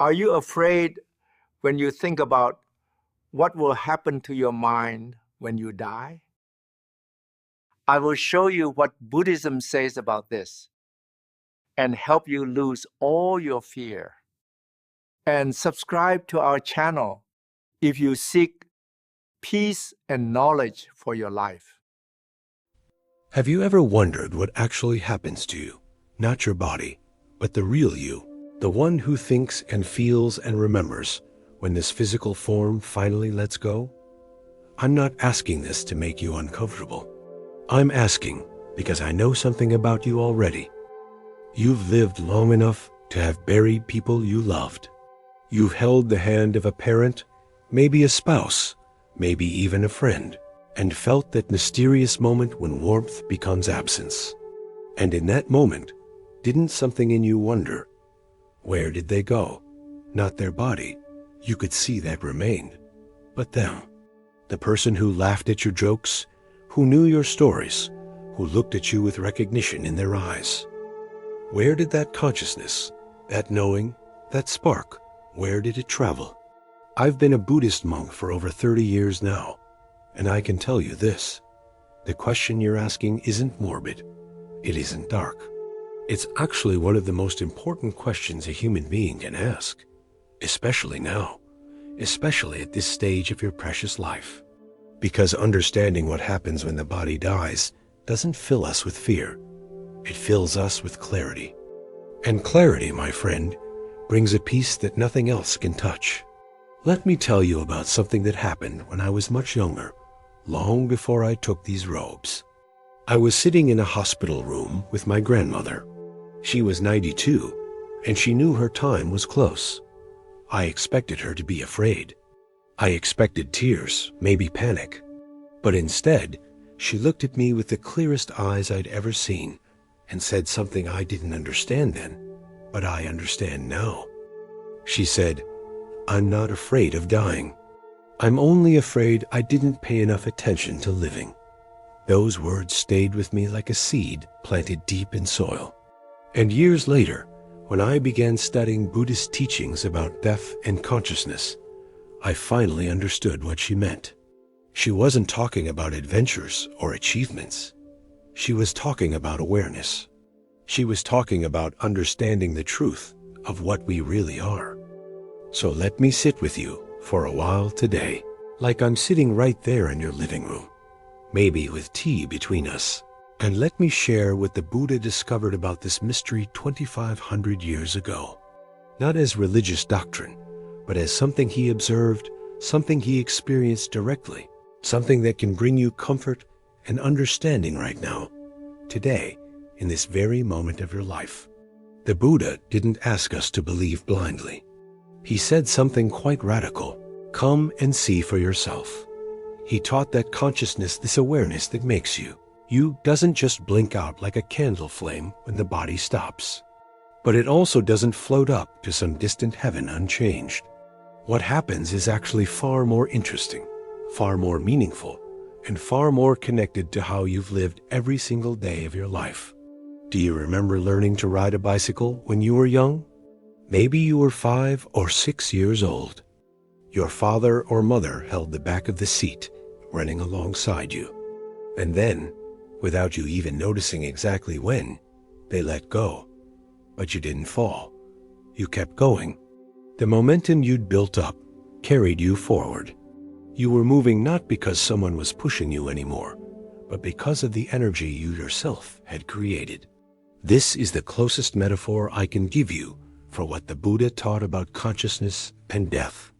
Are you afraid when you think about what will happen to your mind when you die? I will show you what Buddhism says about this and help you lose all your fear. And subscribe to our channel if you seek peace and knowledge for your life. Have you ever wondered what actually happens to you? Not your body, but the real you, the one who thinks and feels and remembers when this physical form finally lets go? I'm not asking this to make you uncomfortable. I'm asking because I know something about you already. You've lived long enough to have buried people you loved. You've held the hand of a parent, maybe a spouse, maybe even a friend, and felt that mysterious moment when warmth becomes absence. And in that moment, didn't something in you wonder, where did they go? Not their body, you could see that remained, but them. The person who laughed at your jokes, who knew your stories, who looked at you with recognition in their eyes. Where did that consciousness, that knowing, that spark, where did it travel? I've been a Buddhist monk for over 30 years now, and I can tell you this. The question you're asking isn't morbid. It isn't dark. It's actually one of the most important questions a human being can ask, especially now, especially at this stage of your precious life. Because understanding what happens when the body dies doesn't fill us with fear. It fills us with clarity. And clarity, my friend, brings a peace that nothing else can touch. Let me tell you about something that happened when I was much younger, long before I took these robes. I was sitting in a hospital room with my grandmother. She was 92, and she knew her time was close. I expected her to be afraid. I expected tears, maybe panic. But instead, she looked at me with the clearest eyes I'd ever seen and said something I didn't understand then, but I understand now. She said, "I'm not afraid of dying. I'm only afraid I didn't pay enough attention to living." Those words stayed with me like a seed planted deep in soil. And years later, when I began studying Buddhist teachings about death and consciousness, I finally understood what she meant. She wasn't talking about adventures or achievements. She was talking about awareness. She was talking about understanding the truth of what we really are. So let me sit with you for a while today, like I'm sitting right there in your living room, maybe with tea between us, and let me share what the Buddha discovered about this mystery 2,500 years ago, not as religious doctrine, but as something he observed, something he experienced directly, something that can bring you comfort and understanding right now, today, in this very moment of your life. The Buddha didn't ask us to believe blindly. He said something quite radical. Come and see for yourself. He taught that consciousness, this awareness that makes you, doesn't just blink out like a candle flame when the body stops. But it also doesn't float up to some distant heaven unchanged. What happens is actually far more interesting, far more meaningful, and far more connected to how you've lived every single day of your life. Do you remember learning to ride a bicycle when you were young? Maybe you were 5 or 6 years old. Your father or mother held the back of the seat, running alongside you. And then, without you even noticing exactly when, they let go. But you didn't fall. You kept going. The momentum you'd built up carried you forward. You were moving not because someone was pushing you anymore, but because of the energy you yourself had created. This is the closest metaphor I can give you for what the Buddha taught about consciousness and death.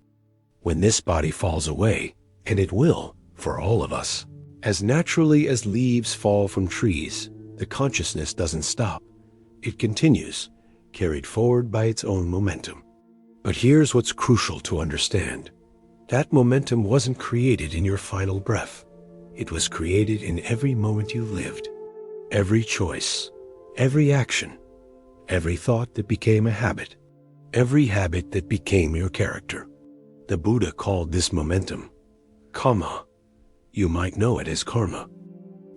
When this body falls away, and it will for all of us, as naturally as leaves fall from trees, the consciousness doesn't stop. It continues, carried forward by its own momentum. But here's what's crucial to understand. That momentum wasn't created in your final breath. It was created in every moment you lived, every choice, every action, every thought that became a habit, every habit that became your character. The Buddha called this momentum kamma. You might know it as karma.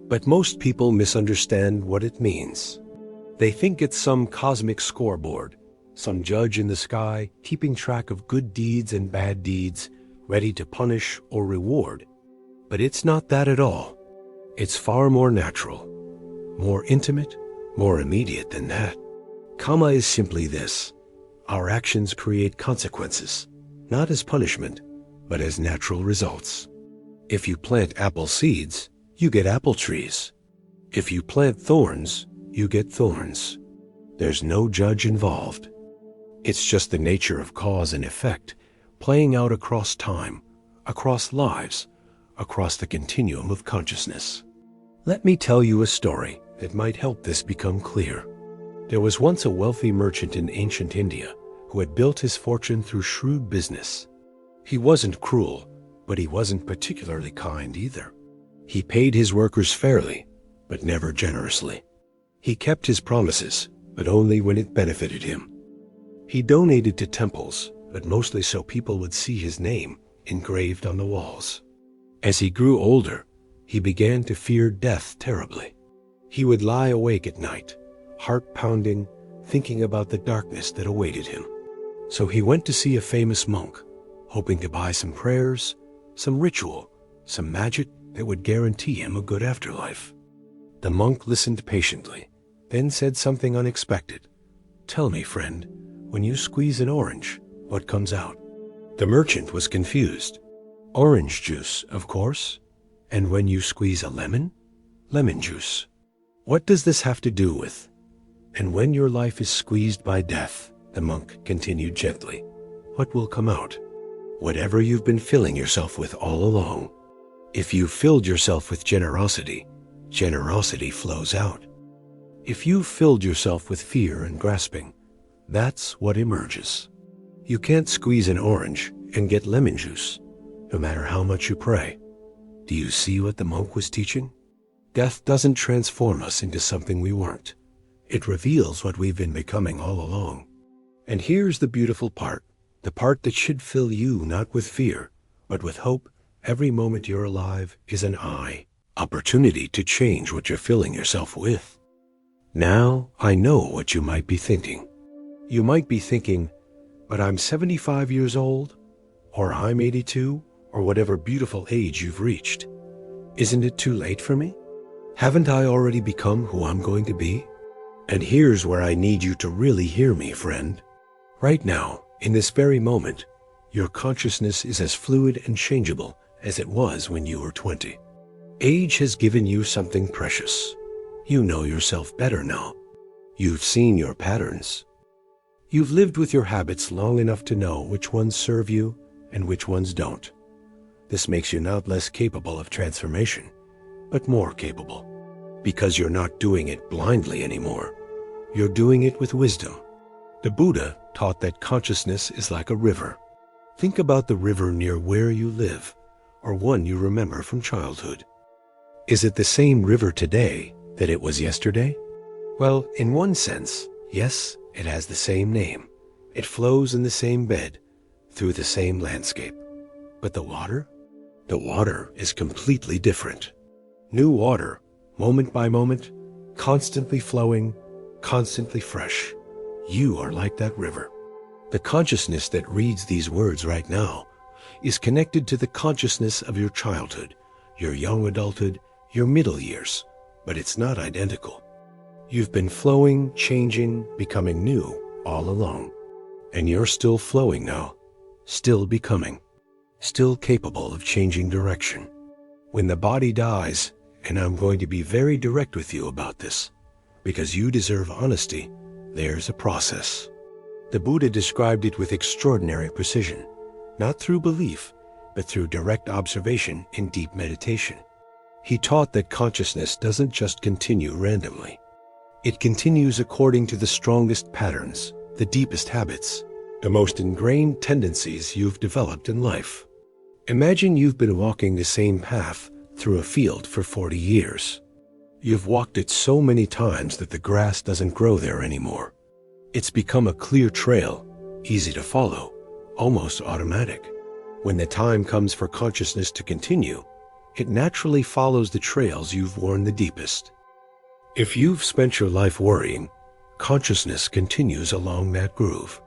But most people misunderstand what it means. They think it's some cosmic scoreboard, some judge in the sky keeping track of good deeds and bad deeds, ready to punish or reward. But it's not that at all. It's far more natural, more intimate, more immediate than that. Karma is simply this. Our actions create consequences, not as punishment, but as natural results. If you plant apple seeds, you get apple trees. If you plant thorns, you get thorns. There's no judge involved. It's just the nature of cause and effect playing out across time, across lives, across the continuum of consciousness. Let me tell you a story that might help this become clear. There was once a wealthy merchant in ancient India who had built his fortune through shrewd business. He wasn't cruel, but he wasn't particularly kind either. He paid his workers fairly, but never generously. He kept his promises, but only when it benefited him. He donated to temples, but mostly so people would see his name engraved on the walls. As he grew older, he began to fear death terribly. He would lie awake at night, heart pounding, thinking about the darkness that awaited him. So he went to see a famous monk, hoping to buy some prayers, some ritual, some magic that would guarantee him a good afterlife. The monk listened patiently, then said something unexpected. "Tell me, friend, when you squeeze an orange, what comes out?" The merchant was confused. "Orange juice, of course. And when you squeeze a lemon? Lemon juice. What does this have to do with?" "And when your life is squeezed by death," the monk continued gently, "what will come out? Whatever you've been filling yourself with all along. If you've filled yourself with generosity, generosity flows out. If you've filled yourself with fear and grasping, that's what emerges. You can't squeeze an orange and get lemon juice, no matter how much you pray." Do you see what the monk was teaching? Death doesn't transform us into something we weren't. It reveals what we've been becoming all along. And here's the beautiful part, the part that should fill you not with fear, but with hope. Every moment you're alive is an opportunity to change what you're filling yourself with. Now, I know what you might be thinking. You might be thinking, "But I'm 75 years old, or I'm 82, or whatever beautiful age you've reached. Isn't it too late for me? Haven't I already become who I'm going to be?" And here's where I need you to really hear me, friend. Right now, in this very moment, your consciousness is as fluid and changeable as it was when you were 20. Age has given you something precious. You know yourself better now. You've seen your patterns. You've lived with your habits long enough to know which ones serve you and which ones don't. This makes you not less capable of transformation, but more capable, because you're not doing it blindly anymore. You're doing it with wisdom. The Buddha taught that consciousness is like a river. Think about the river near where you live, or one you remember from childhood. Is it the same river today that it was yesterday? Well, in one sense, yes, it has the same name. It flows in the same bed, through the same landscape. But the water? The water is completely different. New water, moment by moment, constantly flowing, constantly fresh. You are like that river. The consciousness that reads these words right now is connected to the consciousness of your childhood, your young adulthood, your middle years, but it's not identical. You've been flowing, changing, becoming new all along. And you're still flowing now, still becoming, still capable of changing direction. When the body dies, and I'm going to be very direct with you about this, because you deserve honesty, there's a process. The Buddha described it with extraordinary precision, not through belief, but through direct observation in deep meditation. He taught that consciousness doesn't just continue randomly. It continues according to the strongest patterns, the deepest habits, the most ingrained tendencies you've developed in life. Imagine you've been walking the same path through a field for 40 years. You've walked it so many times that the grass doesn't grow there anymore. It's become a clear trail, easy to follow, almost automatic. When the time comes for consciousness to continue, it naturally follows the trails you've worn the deepest. If you've spent your life worrying, consciousness continues along that groove.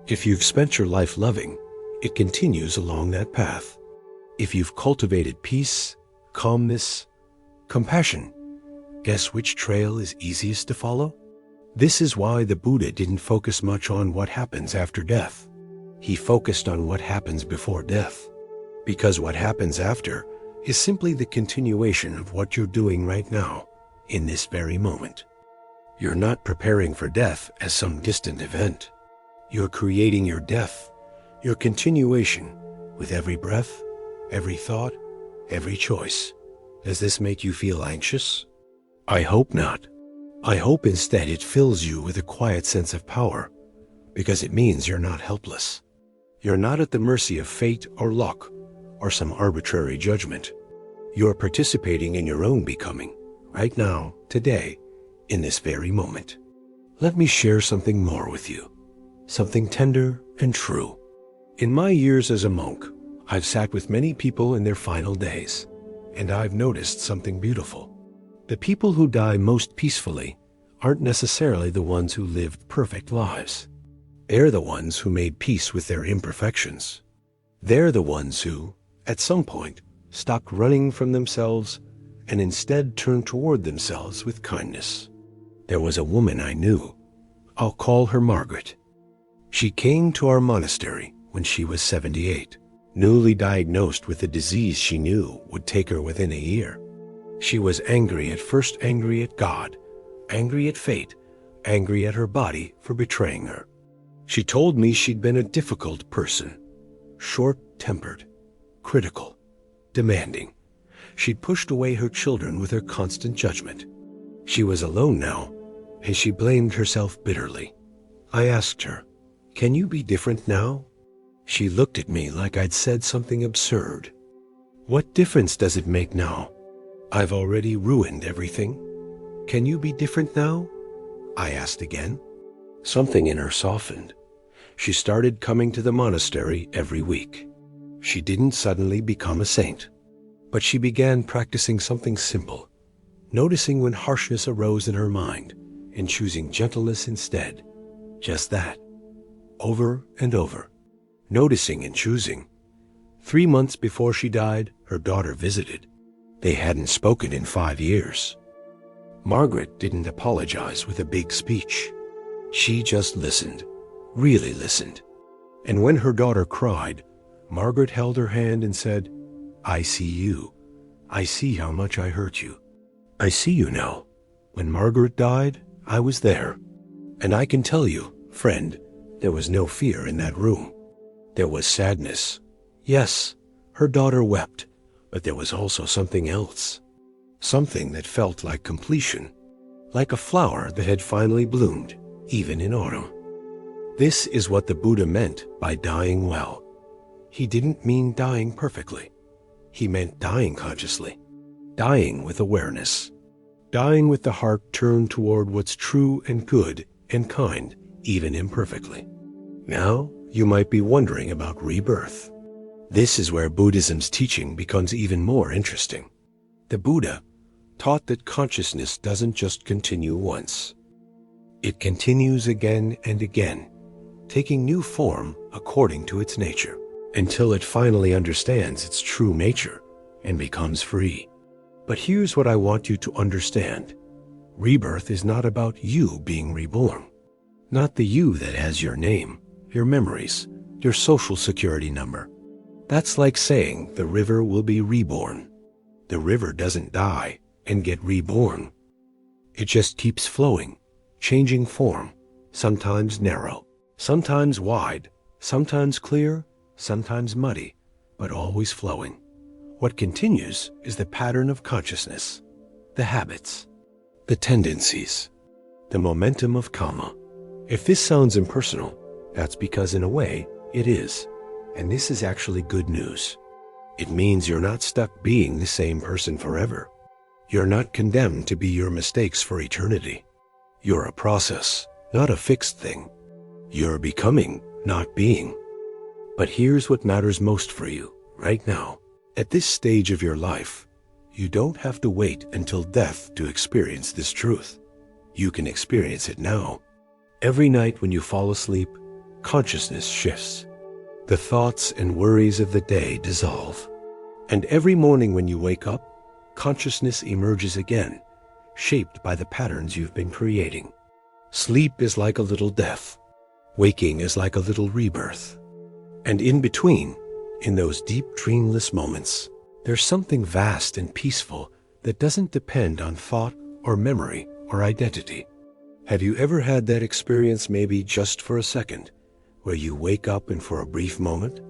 If you've spent your life loving, it continues along that path. If you've cultivated peace, calmness, compassion, guess which trail is easiest to follow? This is why the Buddha didn't focus much on what happens after death. He focused on what happens before death. Because what happens after is simply the continuation of what you're doing right now, in this very moment. You're not preparing for death as some distant event. You're creating your death, your continuation, with every breath, every thought, every choice. Does this make you feel anxious? I hope not. I hope instead it fills you with a quiet sense of power, because it means you're not helpless. You're not at the mercy of fate or luck or some arbitrary judgment. You're participating in your own becoming, right now, today, in this very moment. Let me share something more with you, something tender and true. In my years as a monk, I've sat with many people in their final days, and I've noticed something beautiful. The people who die most peacefully aren't necessarily the ones who lived perfect lives. They're the ones who made peace with their imperfections. They're the ones who, at some point, stopped running from themselves and instead turned toward themselves with kindness. There was a woman I knew. I'll call her Margaret. She came to our monastery when she was 78, newly diagnosed with a disease she knew would take her within a year. She was angry at first, angry at God, angry at fate, angry at her body for betraying her. She told me she'd been a difficult person, short-tempered, critical, demanding. She'd pushed away her children with her constant judgment. She was alone now, and she blamed herself bitterly. I asked her, "Can you be different now?" She looked at me like I'd said something absurd. "What difference does it make now? I've already ruined everything. Can you be different now?" I asked again. Something in her softened. She started coming to the monastery every week. She didn't suddenly become a saint, but she began practicing something simple, noticing when harshness arose in her mind and choosing gentleness instead. Just that, over and over, noticing and choosing. 3 months before she died, her daughter visited. They hadn't spoken in 5 years. Margaret didn't apologize with a big speech. She just listened, really listened. And when her daughter cried, Margaret held her hand and said, "I see you. I see how much I hurt you. I see you now. When Margaret died, I was there. And I can tell you, friend, there was no fear in that room. There was sadness. Yes, her daughter wept, but there was also something else. Something that felt like completion, like a flower that had finally bloomed, even in autumn." This is what the Buddha meant by dying well. He didn't mean dying perfectly. He meant dying consciously, dying with awareness, dying with the heart turned toward what's true and good and kind, even imperfectly. Now, you might be wondering about rebirth. This is where Buddhism's teaching becomes even more interesting. The Buddha taught that consciousness doesn't just continue once. It continues again and again, taking new form according to its nature, until it finally understands its true nature and becomes free. But here's what I want you to understand. Rebirth is not about you being reborn. Not the you that has your name, your memories, your social security number. That's like saying the river will be reborn. The river doesn't die and get reborn. It just keeps flowing, changing form, sometimes narrow, sometimes wide, sometimes clear, sometimes muddy, but always flowing. What continues is the pattern of consciousness, the habits, the tendencies, the momentum of karma. If this sounds impersonal, that's because in a way, it is. And this is actually good news. It means you're not stuck being the same person forever. You're not condemned to be your mistakes for eternity. You're a process, not a fixed thing. You're becoming, not being. But here's what matters most for you, right now. At this stage of your life, you don't have to wait until death to experience this truth. You can experience it now, Every night when you fall asleep, consciousness shifts. The thoughts and worries of the day dissolve. And every morning when you wake up, consciousness emerges again, shaped by the patterns you've been creating. Sleep is like a little death. Waking is like a little rebirth. And in between, in those deep dreamless moments, there's something vast and peaceful that doesn't depend on thought or memory or identity. Have you ever had that experience, maybe just for a second, where you wake up and for a brief moment,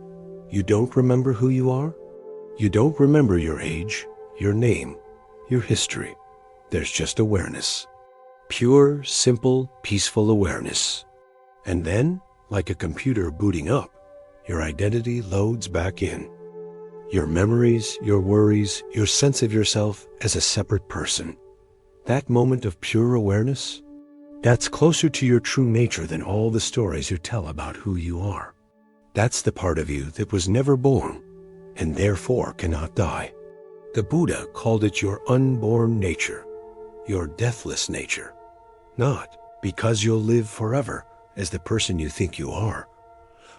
you don't remember who you are? You don't remember your age, your name, your history. There's just awareness. Pure, simple, peaceful awareness. And then, like a computer booting up, your identity loads back in. Your memories, your worries, your sense of yourself as a separate person. That moment of pure awareness, that's closer to your true nature than all the stories you tell about who you are. That's the part of you that was never born and therefore cannot die. The Buddha called it your unborn nature, your deathless nature. Not because you'll live forever as the person you think you are,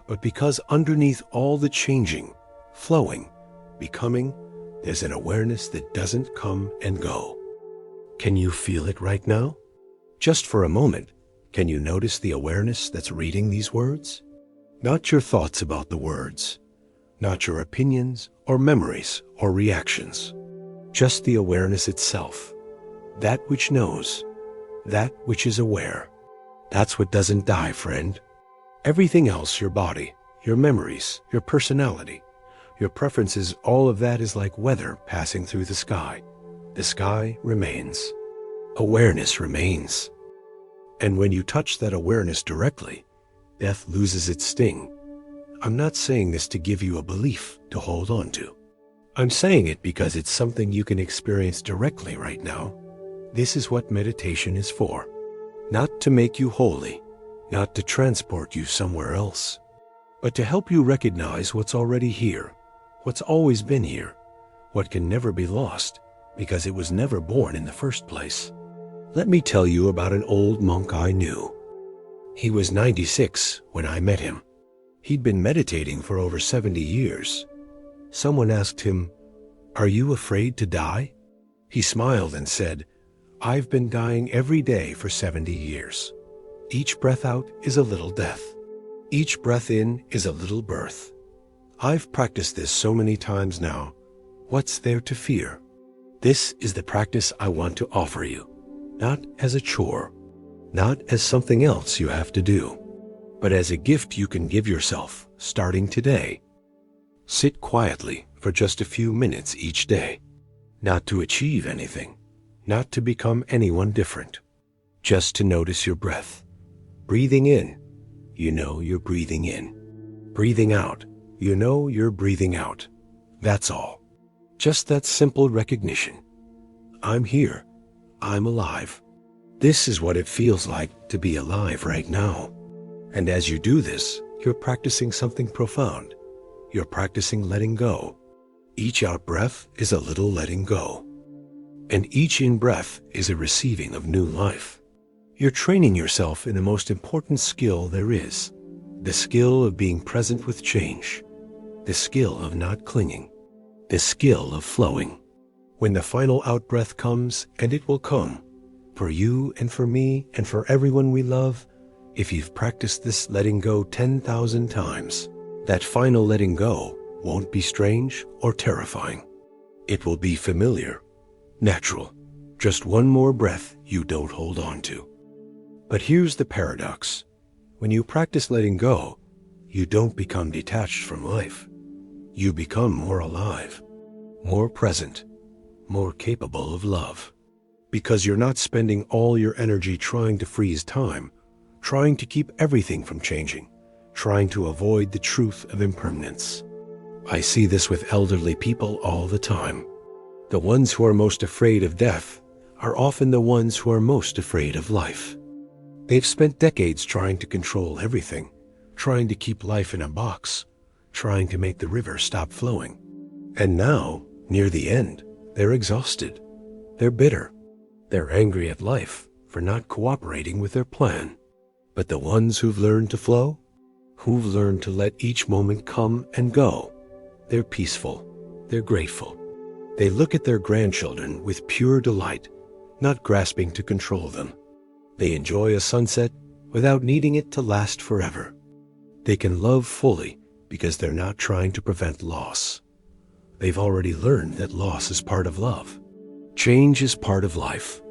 but because underneath all the changing, flowing, becoming, there's an awareness that doesn't come and go. Can you feel it right now? Just for a moment, can you notice the awareness that's reading these words? Not your thoughts about the words, not your opinions or memories or reactions, just the awareness itself, that which knows, that which is aware. That's what doesn't die, friend. Everything else, your body, your memories, your personality, your preferences, all of that is like weather passing through the sky. The sky remains. Awareness remains. And when you touch that awareness directly, death loses its sting. I'm not saying this to give you a belief to hold on to. I'm saying it because it's something you can experience directly right now. This is what meditation is for. Not to make you holy, not to transport you somewhere else, but to help you recognize what's already here, what's always been here, what can never be lost because it was never born in the first place. Let me tell you about an old monk I knew. He was 96 when I met him. He'd been meditating for over 70 years. Someone asked him, "Are you afraid to die?" He smiled and said, "I've been dying every day for 70 years. Each breath out is a little death. Each breath in is a little birth. I've practiced this so many times now. What's there to fear? This is the practice I want to offer you, not as a chore, not as something else you have to do, but as a gift you can give yourself starting today. Sit quietly for just a few minutes each day, not to achieve anything, not to become anyone different, just to notice your breath. Breathing in, you know you're breathing in. Breathing out, you know you're breathing out. That's all. Just that simple recognition. I'm here. I'm alive. This is what it feels like to be alive right now. And as you do this, you're practicing something profound. You're practicing letting go. Each out breath is a little letting go. And each in breath is a receiving of new life. You're training yourself in the most important skill there is, the skill of being present with change, the skill of not clinging, the skill of flowing. When the final out breath comes, and it will come, for you and for me and for everyone we love, if you've practiced this letting go 10,000 times, that final letting go won't be strange or terrifying. It will be familiar, natural, just one more breath you don't hold on to. But here's the paradox. When you practice letting go, you don't become detached from life. You become more alive, more present, more capable of love. Because you're not spending all your energy trying to freeze time, trying to keep everything from changing, trying to avoid the truth of impermanence. I see this with elderly people all the time. The ones who are most afraid of death are often the ones who are most afraid of life. They've spent decades trying to control everything, trying to keep life in a box, trying to make the river stop flowing. And now, near the end, they're exhausted. They're bitter. They're angry at life for not cooperating with their plan. But the ones who've learned to flow, who've learned to let each moment come and go, they're peaceful, they're grateful. They look at their grandchildren with pure delight, not grasping to control them. They enjoy a sunset without needing it to last forever. They can love fully because they're not trying to prevent loss. They've already learned that loss is part of love. Change is part of life,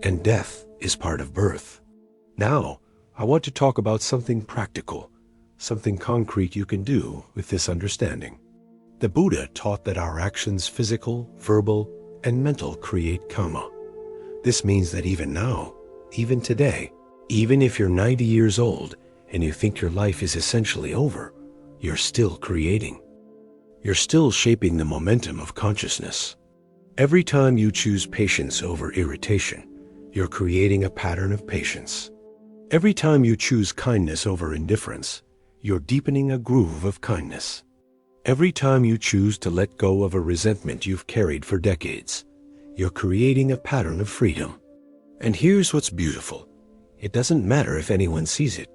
and death is part of birth. Now, I want to talk about something practical, something concrete you can do with this understanding. The Buddha taught that our actions, physical, verbal, and mental, create karma. This means that even now, even today, even if you're 90 years old and you think your life is essentially over, you're still creating. You're still shaping the momentum of consciousness. Every time you choose patience over irritation, you're creating a pattern of patience. Every time you choose kindness over indifference, you're deepening a groove of kindness. Every time you choose to let go of a resentment you've carried for decades, you're creating a pattern of freedom. And here's what's beautiful. It doesn't matter if anyone sees it.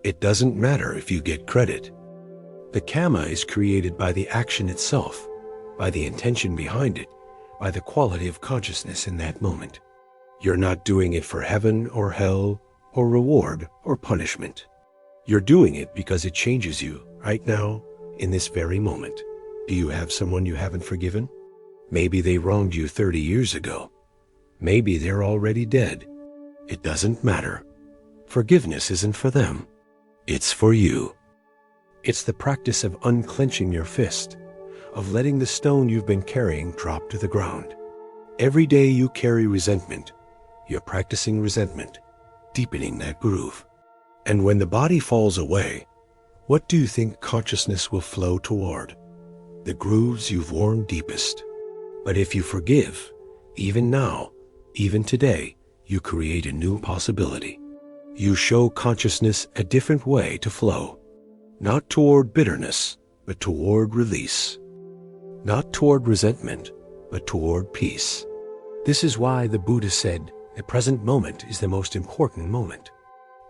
It doesn't matter if you get credit. The karma is created by the action itself, by the intention behind it, by the quality of consciousness in that moment. You're not doing it for heaven or hell or reward or punishment. You're doing it because it changes you right now, in this very moment. Do you have someone you haven't forgiven? Maybe they wronged you 30 years ago. Maybe they're already dead. It doesn't matter. Forgiveness isn't for them. It's for you. It's the practice of unclenching your fist, of letting the stone you've been carrying drop to the ground. Every day you carry resentment, you're practicing resentment, deepening that groove. And when the body falls away, what do you think consciousness will flow toward? The grooves you've worn deepest. But if you forgive, even now, even today, you create a new possibility. You show consciousness a different way to flow. Not toward bitterness, but toward release. Not toward resentment, but toward peace. This is why the Buddha said the present moment is the most important moment.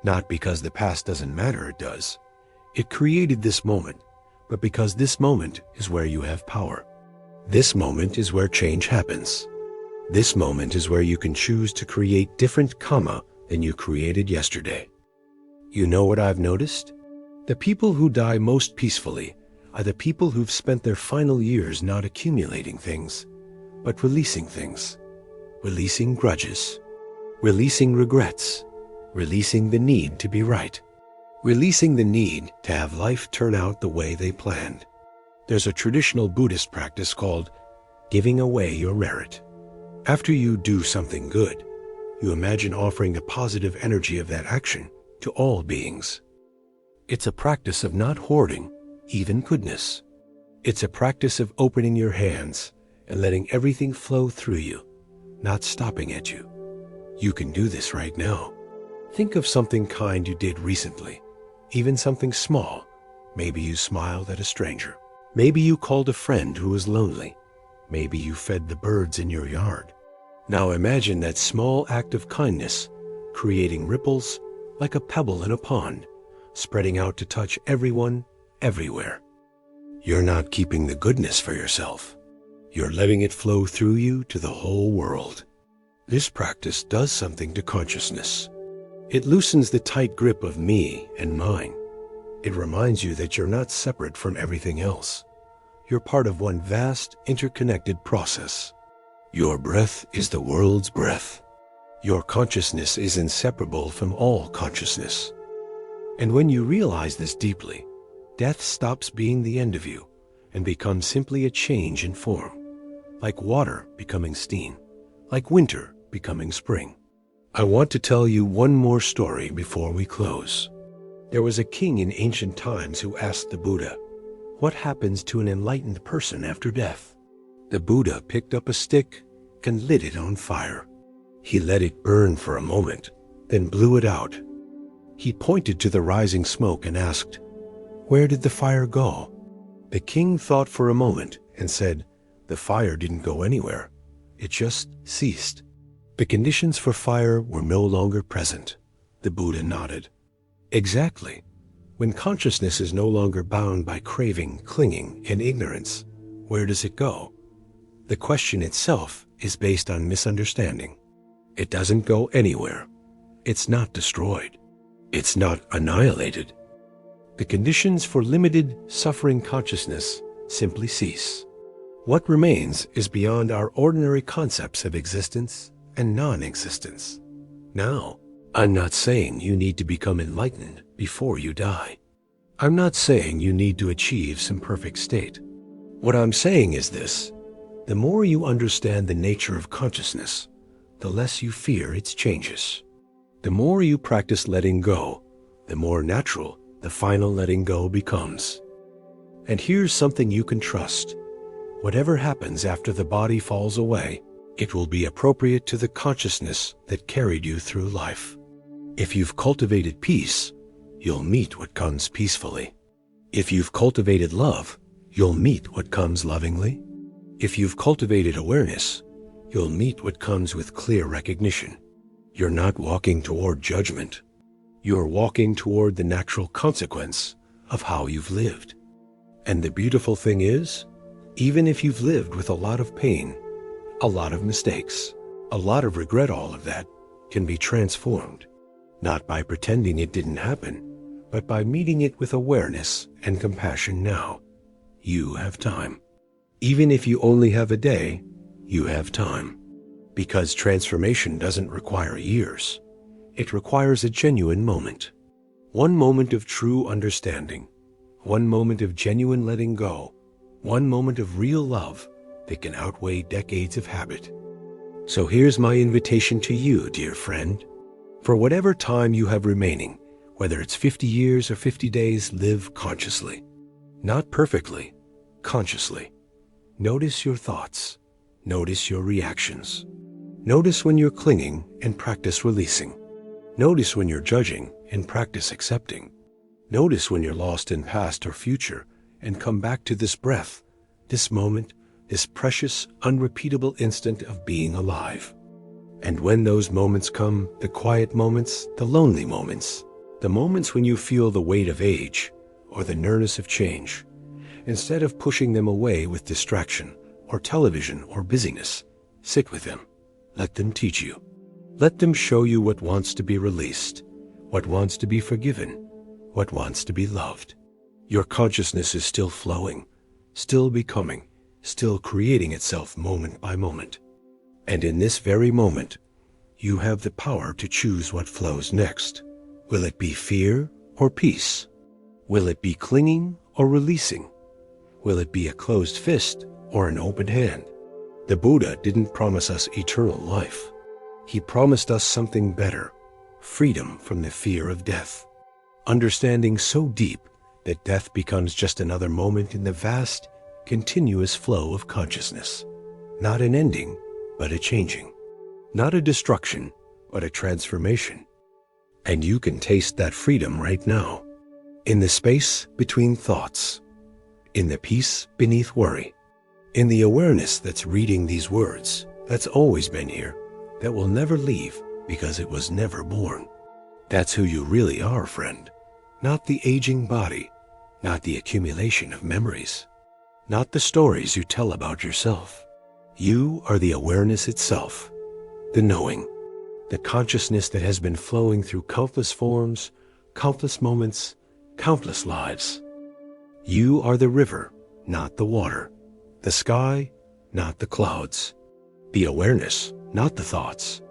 Not because the past doesn't matter, it does. It created this moment, but because this moment is where you have power. This moment is where change happens. This moment is where you can choose to create different karma than you created yesterday. You know what I've noticed? The people who die most peacefully are the people who've spent their final years not accumulating things, but releasing things. Releasing grudges. Releasing regrets. Releasing the need to be right. Releasing the need to have life turn out the way they planned. There's a traditional Buddhist practice called giving away your merit. After you do something good, you imagine offering the positive energy of that action to all beings. It's a practice of not hoarding, even goodness. It's a practice of opening your hands and letting everything flow through you, not stopping at you. You can do this right now. Think of something kind you did recently, even something small. Maybe you smiled at a stranger. Maybe you called a friend who was lonely. Maybe you fed the birds in your yard. Now imagine that small act of kindness, creating ripples like a pebble in a pond, spreading out to touch everyone, everywhere. You're not keeping the goodness for yourself. You're letting it flow through you to the whole world. This practice does something to consciousness. It loosens the tight grip of me and mine. It reminds you that you're not separate from everything else. You're part of one vast, interconnected process. Your breath is the world's breath. Your consciousness is inseparable from all consciousness. And when you realize this deeply, death stops being the end of you and becomes simply a change in form, like water becoming steam, like winter becoming spring. I want to tell you one more story before we close. There was a king in ancient times who asked the Buddha, "What happens to an enlightened person after death?" The Buddha picked up a stick and lit it on fire. He let it burn for a moment, then blew it out. He pointed to the rising smoke and asked, "Where did the fire go?" The king thought for a moment and said, "The fire didn't go anywhere. It just ceased." The conditions for fire were no longer present. The Buddha nodded. Exactly. When consciousness is no longer bound by craving, clinging, and ignorance, where does it go? The question itself is based on misunderstanding. It doesn't go anywhere. It's not destroyed. It's not annihilated. The conditions for limited, suffering consciousness simply cease. What remains is beyond our ordinary concepts of existence and non-existence. Now, I'm not saying you need to become enlightened before you die. I'm not saying you need to achieve some perfect state. What I'm saying is this: the more you understand the nature of consciousness, the less you fear its changes. The more you practice letting go, the more natural the final letting go becomes. And here's something you can trust. Whatever happens after the body falls away, it will be appropriate to the consciousness that carried you through life. If you've cultivated peace, you'll meet what comes peacefully. If you've cultivated love, you'll meet what comes lovingly. If you've cultivated awareness, you'll meet what comes with clear recognition. You're not walking toward judgment. You're walking toward the natural consequence of how you've lived. And the beautiful thing is, even if you've lived with a lot of pain, a lot of mistakes, a lot of regret, all of that can be transformed, not by pretending it didn't happen, but by meeting it with awareness and compassion now. You have time. Even if you only have a day, you have time. Because transformation doesn't require years. It requires a genuine moment. One moment of true understanding. One moment of genuine letting go. One moment of real love that can outweigh decades of habit. So here's my invitation to you, dear friend. For whatever time you have remaining, whether it's 50 years or 50 days, live consciously. Not perfectly, consciously. Notice your thoughts. Notice your reactions. Notice when you're clinging and practice releasing. Notice when you're judging and practice accepting. Notice when you're lost in past or future and come back to this breath, this moment, this precious, unrepeatable instant of being alive. And when those moments come, the quiet moments, the lonely moments, the moments when you feel the weight of age or the nearness of change, instead of pushing them away with distraction or television or busyness, sit with them. Let them teach you. Let them show you what wants to be released, what wants to be forgiven, what wants to be loved. Your consciousness is still flowing, still becoming, still creating itself moment by moment. And in this very moment, you have the power to choose what flows next. Will it be fear or peace? Will it be clinging or releasing? Will it be a closed fist or an open hand? The Buddha didn't promise us eternal life. He promised us something better, freedom from the fear of death. Understanding so deep that death becomes just another moment in the vast, continuous flow of consciousness. Not an ending, but a changing. Not a destruction, but a transformation. And you can taste that freedom right now. In the space between thoughts. In the peace beneath worry. In the awareness that's reading these words, that's always been here, that will never leave because it was never born. That's who you really are, friend. Not the aging body, not the accumulation of memories, not the stories you tell about yourself. You are the awareness itself, the knowing, the consciousness that has been flowing through countless forms, countless moments, countless lives. You are the river, not the water, the sky, not the clouds, the awareness, not the thoughts.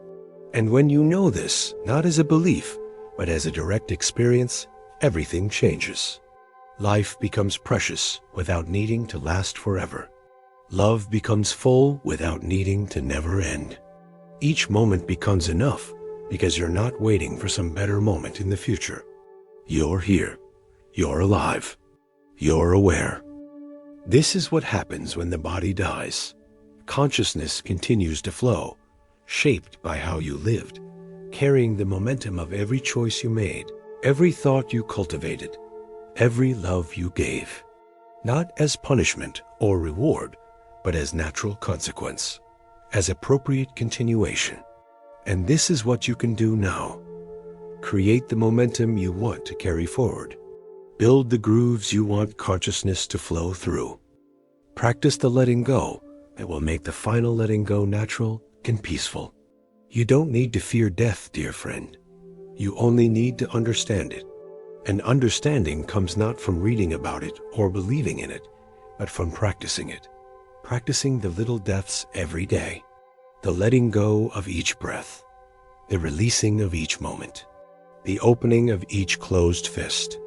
And when you know this, not as a belief, but as a direct experience, everything changes. Life becomes precious without needing to last forever. Love becomes full without needing to never end. Each moment becomes enough because you're not waiting for some better moment in the future. You're here. You're alive. You're aware. This is what happens when the body dies. Consciousness continues to flow, shaped by how you lived, carrying the momentum of every choice you made, every thought you cultivated, every love you gave. Not as punishment or reward, but as natural consequence, as appropriate continuation. And this is what you can do now. Create the momentum you want to carry forward. Build the grooves you want consciousness to flow through. Practice the letting go that will make the final letting go natural and peaceful. You don't need to fear death, dear friend. You only need to understand it. And understanding comes not from reading about it or believing in it, but from practicing it. Practicing the little deaths every day. The letting go of each breath. The releasing of each moment. The opening of each closed fist.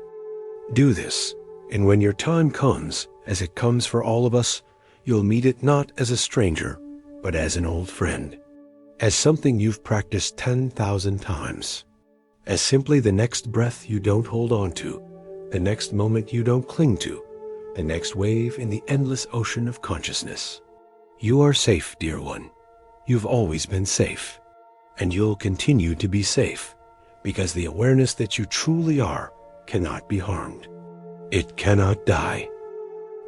Do this, and when your time comes, as it comes for all of us, you'll meet it not as a stranger, but as an old friend. As something you've practiced 10,000 times. As simply the next breath you don't hold on to, the next moment you don't cling to, the next wave in the endless ocean of consciousness. You are safe, dear one. You've always been safe. And you'll continue to be safe, because the awareness that you truly are cannot be harmed. It cannot die.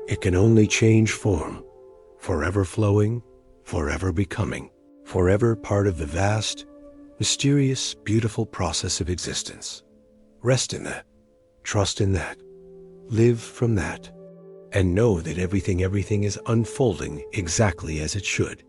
It can only change form, forever flowing, forever becoming, forever part of the vast, mysterious, beautiful process of existence. Rest in that. Trust in that. Live from that. And know that everything is unfolding exactly as it should.